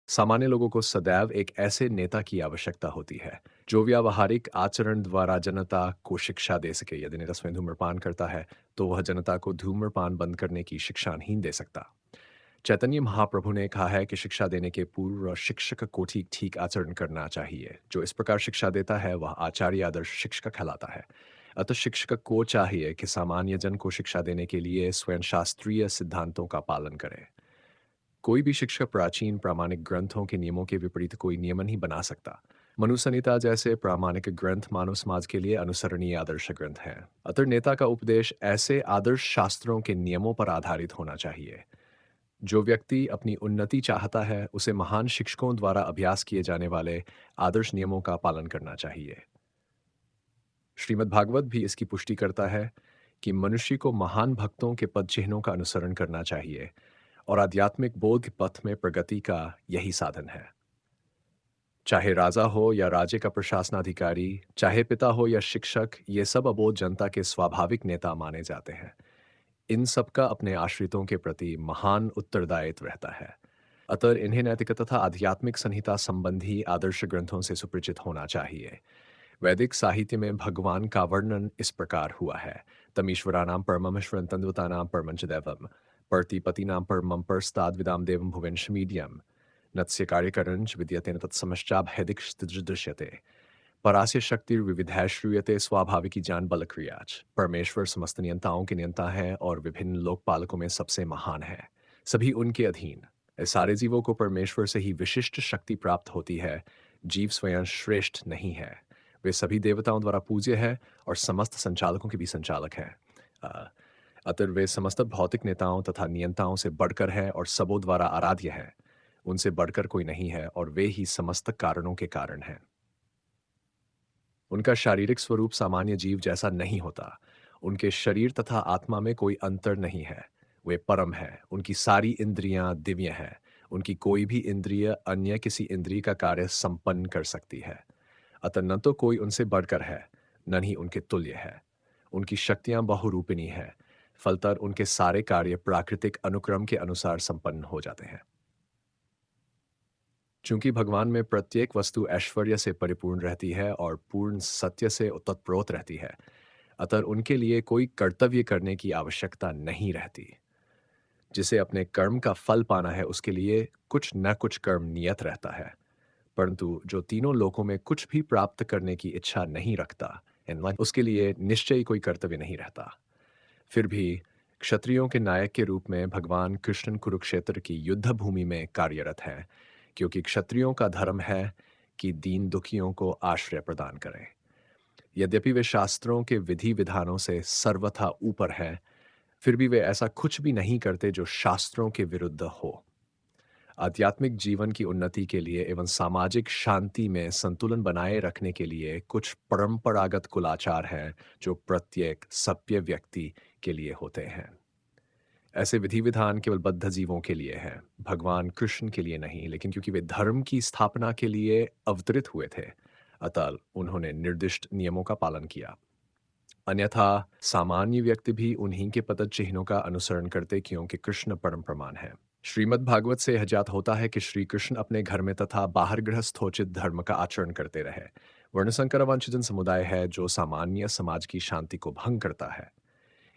सामान्य लोगों को सदैव एक ऐसे नेता की आवश्यकता होती है जो व्यावहारिक आचरण द्वारा जनता को शिक्षा दे सके। यदि नेता स्वयं धूम्रपान करता है तो वह जनता को धूम्रपान बंद करने की शिक्षा नहीं दे सकता। चैतन्य महाप्रभु ने कहा है कि शिक्षा देने के पूर्व शिक्षक को ठीक ठीक आचरण करना चाहिए। जो इस प्रकार शिक्षा देता है वह आचार्य आदर्श शिक्षक कहलाता है। अतः शिक्षक को चाहिए कि सामान्य जन को शिक्षा देने के लिए स्वयं शास्त्रीय सिद्धांतों का पालन करे। कोई भी शिक्षक प्राचीन प्रामाणिक ग्रंथों के नियमों के विपरीत कोई नियम नहीं बना सकता। मनु संहिता जैसे प्रामाणिक ग्रंथ मानव समाज के लिए अनुसरणीय आदर्श ग्रंथ हैं। अतः नेता का उपदेश ऐसे आदर्श शास्त्रों के नियमों पर आधारित होना चाहिए। जो व्यक्ति अपनी उन्नति चाहता है उसे महान शिक्षकों द्वारा अभ्यास किए जाने वाले आदर्श नियमों का पालन करना चाहिए। श्रीमद् भागवत भी इसकी पुष्टि करता है कि मनुष्य को महान भक्तों के पद चिन्हों का अनुसरण करना चाहिए और आध्यात्मिक बोध पथ में प्रगति का यही साधन है। चाहे राजा हो या राज्य का प्रशासनाधिकारी, चाहे पिता हो या शिक्षक, ये सब अबोध जनता के स्वाभाविक नेता माने जाते हैं। इन सबका अपने आश्रितों के प्रति महान उत्तरदायित्व रहता है। अतः इन्हें नैतिक तथा आध्यात्मिक संहिता संबंधी आदर्श ग्रंथों से सुपरिचित होना चाहिए। वैदिक साहित्य में भगवान का वर्णन इस प्रकार हुआ है। तमीश्वराणाम परममेश्वरं तद्वतानां परमं च दैवम्, प्रतिपतीनां परमं परस्ताद् विदाम देवं भुवनश्मीड्यम्, नत्स्य कार्यकरंच विद्यते न तत्समश्चाभेदिक्दृश्यते, परास्य शक्तिर्विविधैः श्रूयते स्वाभाविकी जान बल क्रियाच। परमेश्वर समस्त नियंताओं के नियंता है और विभिन्न लोकपालकों में सबसे महान है। सभी उनके अधीन। इस सारे जीवों को परमेश्वर से ही विशिष्ट शक्ति प्राप्त होती है। जीव स्वयं श्रेष्ठ नहीं है। वे सभी देवताओं द्वारा पूज्य है और समस्त संचालकों के भी संचालक हैं। अ, अतः वे समस्त भौतिक नेताओं तथा नियंताओं से बढ़कर है और सबों द्वारा आराध्य है। उनसे बढ़कर कोई नहीं है और वे ही समस्त कारणों के कारण हैं। उनका शारीरिक स्वरूप सामान्य जीव जैसा नहीं होता। उनके शरीर तथा आत्मा में कोई अंतर नहीं है। वे परम है। उनकी सारी इंद्रियां दिव्य हैं। उनकी कोई भी इंद्रिय अन्य किसी इंद्रिय का कार्य संपन्न कर सकती है। अतः न तो कोई उनसे बढ़कर है, न ही उनके तुल्य है। उनकी शक्तियां बहुरूपिणी हैं। फलतः उनके सारे कार्य प्राकृतिक अनुक्रम के अनुसार संपन्न हो जाते हैं। चूंकि भगवान में प्रत्येक वस्तु ऐश्वर्य से परिपूर्ण रहती है और पूर्ण सत्य से तत्प्रोत रहती है, अतः उनके लिए कोई कर्तव्य करने की आवश्यकता नहीं रहती। जिसे अपने कर्म का फल पाना है उसके लिए कुछ न कुछ कर्म नियत रहता है। परंतु जो तीनों लोकों में कुछ भी प्राप्त करने की इच्छा नहीं रखता, उसके लिए निश्चय कोई कर्तव्य नहीं रहता। फिर भी क्षत्रियों के नायक के रूप में भगवान कृष्ण कुरुक्षेत्र की युद्ध भूमि में कार्यरत हैं, क्योंकि क्षत्रियों का धर्म है कि दीन दुखियों को आश्रय प्रदान करें। यद्यपि वे शास्त्रों के विधि विधानों से सर्वथा ऊपर हैं, फिर भी वे ऐसा कुछ भी नहीं करते जो शास्त्रों के विरुद्ध हो। आध्यात्मिक जीवन की उन्नति के लिए एवं सामाजिक शांति में संतुलन बनाए रखने के लिए कुछ परंपरागत कुलाचार हैं जो प्रत्येक सभ्य व्यक्ति के लिए होते हैं। ऐसे विधि विधान केवल बद्ध जीवों के लिए हैं, भगवान कृष्ण के लिए नहीं। लेकिन क्योंकि वे धर्म की स्थापना के लिए अवतरित हुए थे, अतः उन्होंने निर्दिष्ट नियमों का पालन किया। अन्यथा सामान्य व्यक्ति भी उन्हीं के पद चिन्हों का अनुसरण करते, क्योंकि कृष्ण परम प्रमाण है। श्रीमद् भागवत से यह ज्ञात होता है कि श्री कृष्ण अपने घर में तथा बाहर गृहस्थोचित धर्म का आचरण करते रहे। वर्णसंकर वंशजन समुदाय है जो सामान्य समाज की शांति को भंग करता है।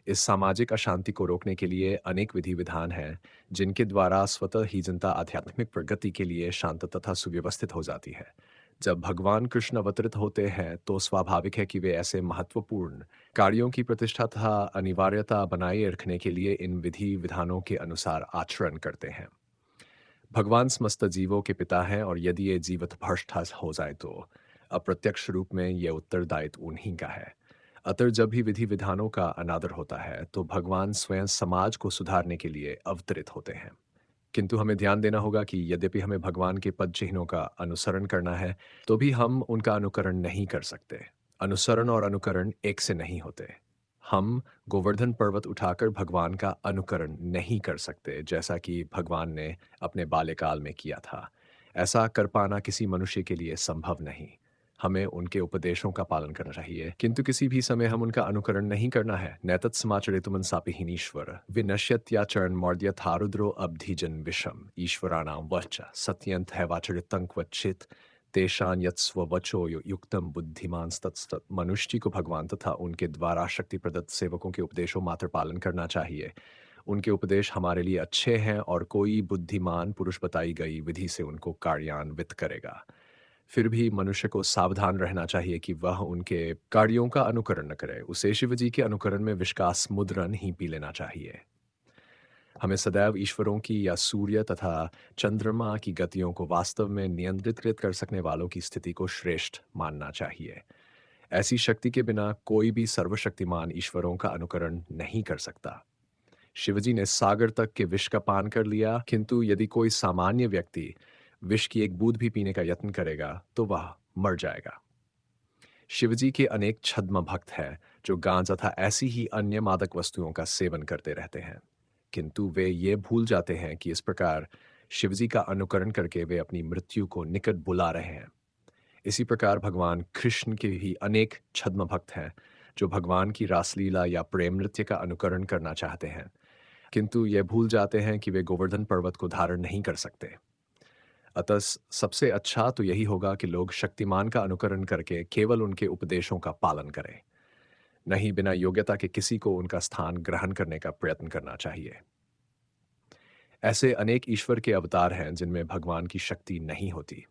इस सामाजिक अशांति को रोकने के लिए अनेक विधि विधान हैं, जिनके द्वारा स्वतः ही जनता आध्यात्मिक प्रगति के लिए शांत तथा सुव्यवस्थित हो जाती है। जब भगवान कृष्ण अवतरित होते हैं तो स्वाभाविक है कि वे ऐसे महत्वपूर्ण कार्यों की प्रतिष्ठा तथा अनिवार्यता बनाए रखने के लिए इन विधि विधानों के अनुसार आचरण करते हैं। भगवान समस्त जीवों के पिता हैं और यदि ये जीवित भ्रष्ट हो जाए तो अप्रत्यक्ष रूप में यह उत्तरदायित्व उन्हीं का है। अतः जब भी विधि विधानों का अनादर होता है तो भगवान स्वयं समाज को सुधारने के लिए अवतरित होते हैं। किंतु हमें ध्यान देना होगा कि यद्यपि हमें भगवान के पद चिन्हों का अनुसरण करना है, तो भी हम उनका अनुकरण नहीं कर सकते। अनुसरण और अनुकरण एक से नहीं होते। हम गोवर्धन पर्वत उठाकर भगवान का अनुकरण नहीं कर सकते, जैसा कि भगवान ने अपने बाल्यकाल में किया था। ऐसा कर पाना किसी मनुष्य के लिए संभव नहीं। हमें उनके उपदेशों का पालन करना चाहिए, किंतु किसी भी समय हम उनका अनुकरण नहीं करना है। नैतत्समाचरितुमनसापि विनश्यत्याचरण मौर्यथारुद्रो अब्धिजन विषम ईश्वराणां वच सत्यंत हैवाचरितं क्वचित तेषां यत्स्ववचो युक्तम बुद्धिमान तत्सत। मनुष्य जी को भगवान तथा उनके द्वारा शक्ति प्रदत्त सेवकों के उपदेशों मात्र पालन करना चाहिए। उनके उपदेश हमारे लिए अच्छे हैं और कोई बुद्धिमान पुरुष बताई गई विधि से उनको कार्यान्वित करेगा। फिर भी मनुष्य को सावधान रहना चाहिए कि वह उनके कार्यों का अनुकरण न करे। उसे शिव जी के अनुकरण में विश्वास मुद्रा नहीं पी लेना चाहिए। हमें सदैव ईश्वरों की या सूर्य तथा चंद्रमा की गतियों को वास्तव में नियंत्रित कर सकने वालों की स्थिति को श्रेष्ठ मानना चाहिए। ऐसी शक्ति के बिना कोई भी सर्वशक्तिमान ईश्वरों का अनुकरण नहीं कर सकता। शिवजी ने सागर तक के विष का पान कर लिया, किंतु यदि कोई सामान्य व्यक्ति विष की एक बूंद भी पीने का यत्न करेगा तो वह मर जाएगा। शिवजी के अनेक छद्म भक्त हैं जो गांजा तथा ऐसी ही अन्य मादक वस्तुओं का सेवन करते रहते हैं, किंतु वे ये भूल जाते हैं कि इस प्रकार शिवजी का अनुकरण करके वे अपनी मृत्यु को निकट बुला रहे हैं। इसी प्रकार भगवान कृष्ण के ही अनेक छद्म भक्त हैं जो भगवान की रासलीला या प्रेम नृत्य का अनुकरण करना चाहते हैं, किंतु ये भूल जाते हैं कि वे गोवर्धन पर्वत को धारण नहीं कर सकते। अतः सबसे अच्छा तो यही होगा कि लोग शक्तिमान का अनुकरण करके केवल उनके उपदेशों का पालन करें, नहीं बिना योग्यता के किसी को उनका स्थान ग्रहण करने का प्रयत्न करना चाहिए। ऐसे अनेक ईश्वर के अवतार हैं जिनमें भगवान की शक्ति नहीं होती।